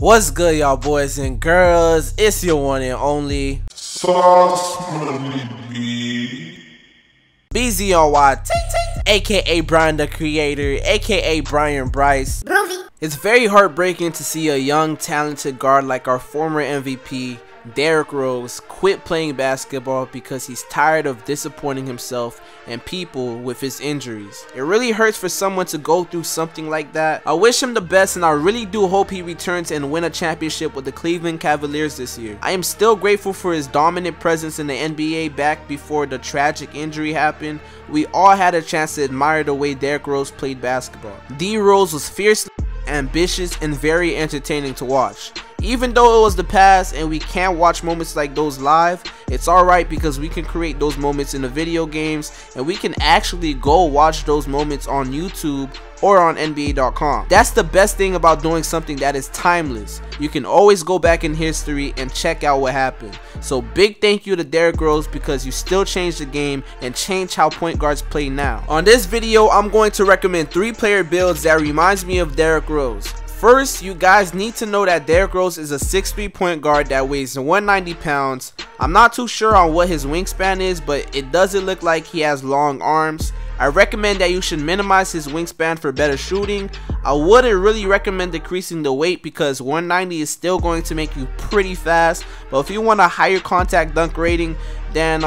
What's good, y'all boys and girls? It's your one and only BZRY, aka Brian the Creator, aka Brian Bryce. It's very heartbreaking to see a young, talented guard like our former MVP, Derrick Rose, quit playing basketball because he's tired of disappointing himself and people with his injuries. It really hurts for someone to go through something like that. I wish him the best, and I really do hope he returns and win a championship with the Cleveland Cavaliers this year. I am still grateful for his dominant presence in the NBA back before the tragic injury happened. We all had a chance to admire the way Derrick Rose played basketball. D Rose was fiercely ambitious and very entertaining to watch. Even though it was the past and we can't watch moments like those live, it's alright because we can create those moments in the video games, and we can actually go watch those moments on YouTube or on NBA.com. That's the best thing about doing something that is timeless. You can always go back in history and check out what happened. So big thank you to Derrick Rose, because you still changed the game and changed how point guards play now. On this video, I'm going to recommend 3 player builds that reminds me of Derrick Rose. First, you guys need to know that Derrick Rose is a 6'3" point guard that weighs 190 pounds. I'm not too sure on what his wingspan is, but it doesn't look like he has long arms. I recommend that you should minimize his wingspan for better shooting. I wouldn't really recommend decreasing the weight because 190 is still going to make you pretty fast, but if you want a higher contact dunk rating, then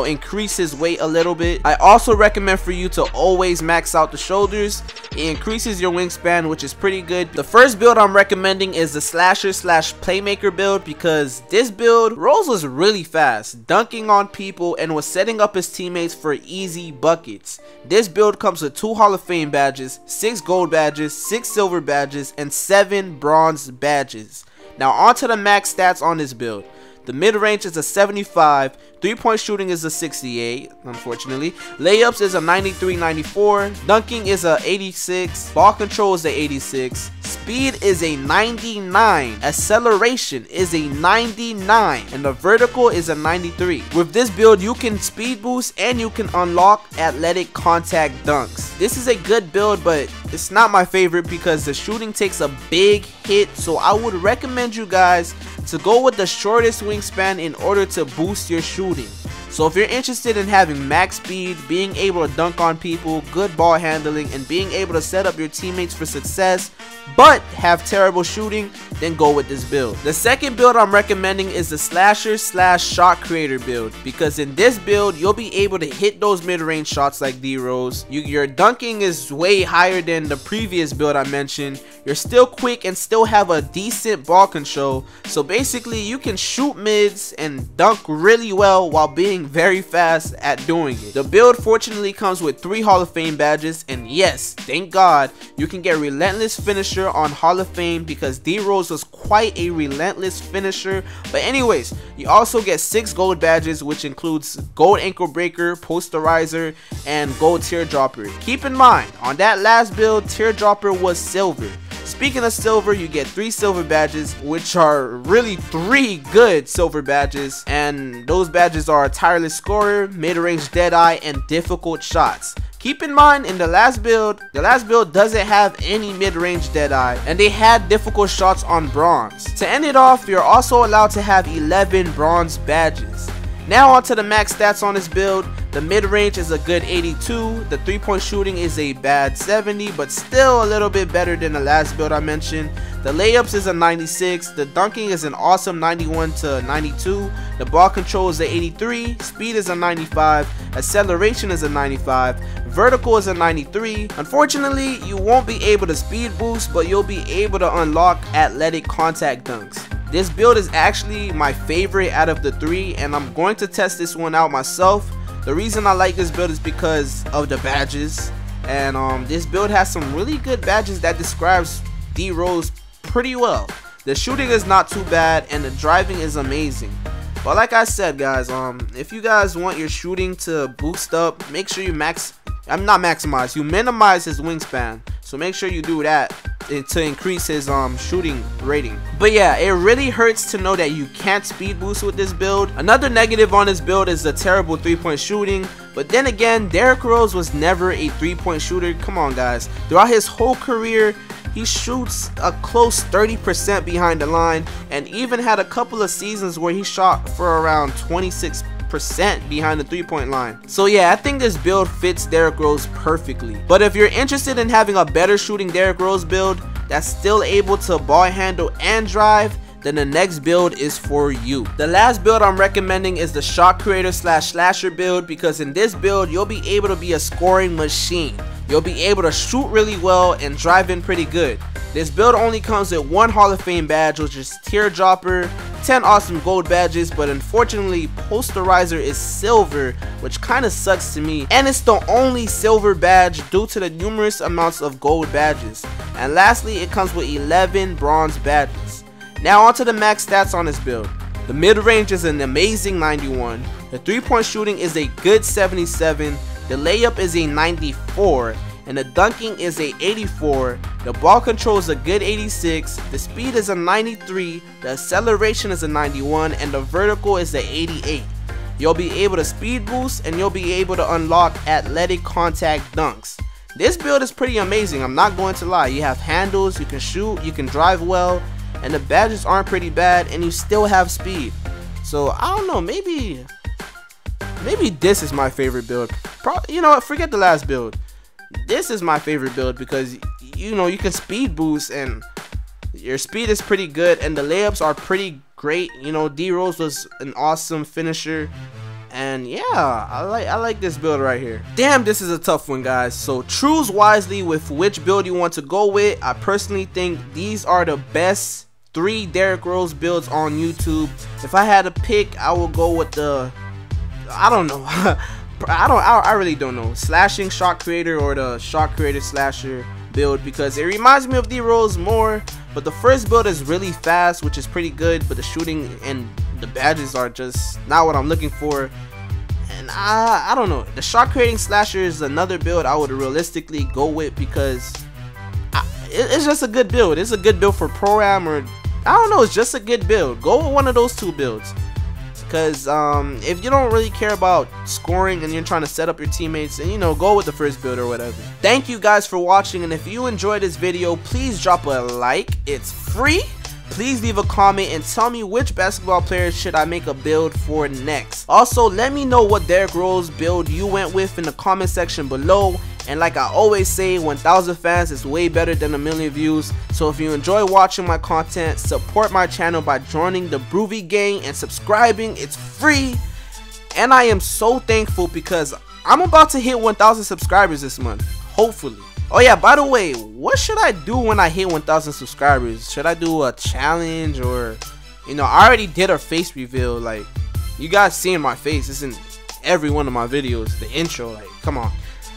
increase his weight a little bit. I also recommend for you to always max out the shoulders. It increases your wingspan, which is pretty good. The first build I'm recommending is the slasher/playmaker build, because this build, Rose was really fast, dunking on people and was setting up his teammates for easy buckets. This build comes with 2 Hall of Fame badges, 6 gold badges, 6 silver badges, and 7 bronze badges. Now on to the max stats on this build. The mid-range is a 75, 3-point shooting is a 68, unfortunately. Layups is a 93-94, dunking is a 86, ball control is a 86, speed is a 99, acceleration is a 99, and the vertical is a 93. With this build, you can speed boost and you can unlock athletic contact dunks. This is a good build, but it's not my favorite because the shooting takes a big hit, so I would recommend you guys to go with the shortest wingspan in order to boost your shooting. So if you're interested in having max speed, being able to dunk on people, good ball handling, and being able to set up your teammates for success but have terrible shooting, then go with this build. The second build I'm recommending is the slasher/shot creator build, because in this build you'll be able to hit those mid-range shots like D Rose. Your dunking is way higher than the previous build I mentioned. You're still quick and still have a decent ball control, so basically you can shoot mids and dunk really well while being very fast at doing it. The build fortunately comes with 3 Hall of Fame badges, and yes, thank God, you can get Relentless Finisher on Hall of Fame because D Rose was quite a relentless finisher. But anyways, you also get 6 gold badges, which includes gold ankle breaker, posterizer, and gold teardropper. Keep in mind, on that last build, teardropper was silver. Speaking of silver, you get 3 silver badges, which are really 3 good silver badges, and those badges are tireless scorer, mid-range deadeye, and difficult shots. Keep in mind, in the last build doesn't have any mid-range deadeye, and they had difficult shots on bronze. To end it off, you're also allowed to have 11 bronze badges. Now on to the max stats on this build. The mid-range is a good 82, the 3-point shooting is a bad 70, but still a little bit better than the last build I mentioned. The layups is a 96, the dunking is an awesome 91 to 92, the ball control is a 83, speed is a 95, acceleration is a 95, vertical is a 93. Unfortunately, you won't be able to speed boost, but you'll be able to unlock athletic contact dunks. This build is actually my favorite out of the 3, and I'm going to test this one out myself. The reason I like this build is because of the badges, and this build has some really good badges that describes D Rose pretty well. The shooting is not too bad and the driving is amazing. But like I said, guys, if you guys want your shooting to boost up, make sure you you minimize his wingspan. So make sure you do that to increase his shooting rating. But yeah, it really hurts to know that you can't speed boost with this build. Another negative on this build is the terrible 3-point shooting. But then again, Derrick Rose was never a 3-point shooter. Come on, guys. Throughout his whole career, he shoots a close 30% behind the line, and even had a couple of seasons where he shot for around 26% behind the 3-point line. So yeah, I think this build fits Derrick Rose perfectly. But if you're interested in having a better shooting Derrick Rose build that's still able to ball handle and drive, then the next build is for you. The last build I'm recommending is the shot creator / slasher build, because in this build you'll be able to be a scoring machine. You'll be able to shoot really well and drive in pretty good. This build only comes with 1 Hall of Fame badge, which is Teardropper, 10 awesome gold badges, but unfortunately Posterizer is silver, which kind of sucks to me, and it's the only silver badge due to the numerous amounts of gold badges. And lastly, it comes with 11 bronze badges. Now onto the max stats on this build. The mid-range is an amazing 91, the 3-point shooting is a good 77, the layup is a 94, and the dunking is a 84, the ball control is a good 86, the speed is a 93, the acceleration is a 91, and the vertical is a 88. You'll be able to speed boost, and you'll be able to unlock athletic contact dunks. This build is pretty amazing, I'm not going to lie. You have handles, you can shoot, you can drive well, and the badges aren't pretty bad, and you still have speed. So I don't know, maybe this is my favorite build. You know what, forget the last build. This is my favorite build because you know you can speed boost and your speed is pretty good and the layups are pretty great. You know, D Rose was an awesome finisher, and yeah, I like this build right here. Damn, this is a tough one, guys. So choose wisely with which build you want to go with. I personally think these are the best 3 Derrick Rose builds on YouTube. If I had to pick, I will go with the, I don't know. I really don't know, slashing shot creator or the shot creator slasher build, because it reminds me of D Rose more. But the first build is really fast, which is pretty good, but the shooting and the badges are just not what I'm looking for. And I don't know, the shot creating slasher is another build I would realistically go with, because it's just a good build. It's a good build for pro-am, or I don't know, it's just a good build. Go with one of those 2 builds. Because if you don't really care about scoring and you're trying to set up your teammates, then, you know, go with the first build or whatever. Thank you guys for watching, and if you enjoyed this video, please drop a like. It's free. Please leave a comment and tell me which basketball player should I make a build for next. Also, let me know what Derrick Rose build you went with in the comment section below. And like I always say, 1,000 fans is way better than 1,000,000 views. So if you enjoy watching my content, support my channel by joining the Broovy gang and subscribing. It's free. And I am so thankful because I'm about to hit 1,000 subscribers this month, hopefully. Oh yeah, by the way, what should I do when I hit 1,000 subscribers? Should I do a challenge, or, you know, I already did a face reveal. Like, you guys seeing my face, it's in every one of my videos, the intro, like, come on.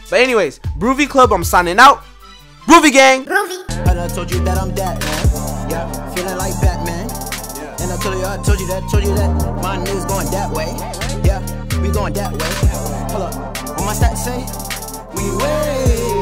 But anyways, Broovy Club, I'm signing out. Broovy gang! Broovy! And I told you that I'm that, man. Yeah, feeling like Batman. Yeah. And I told you that my niggas going that way. Yeah, we going that way. Hold up, what my stats say? We way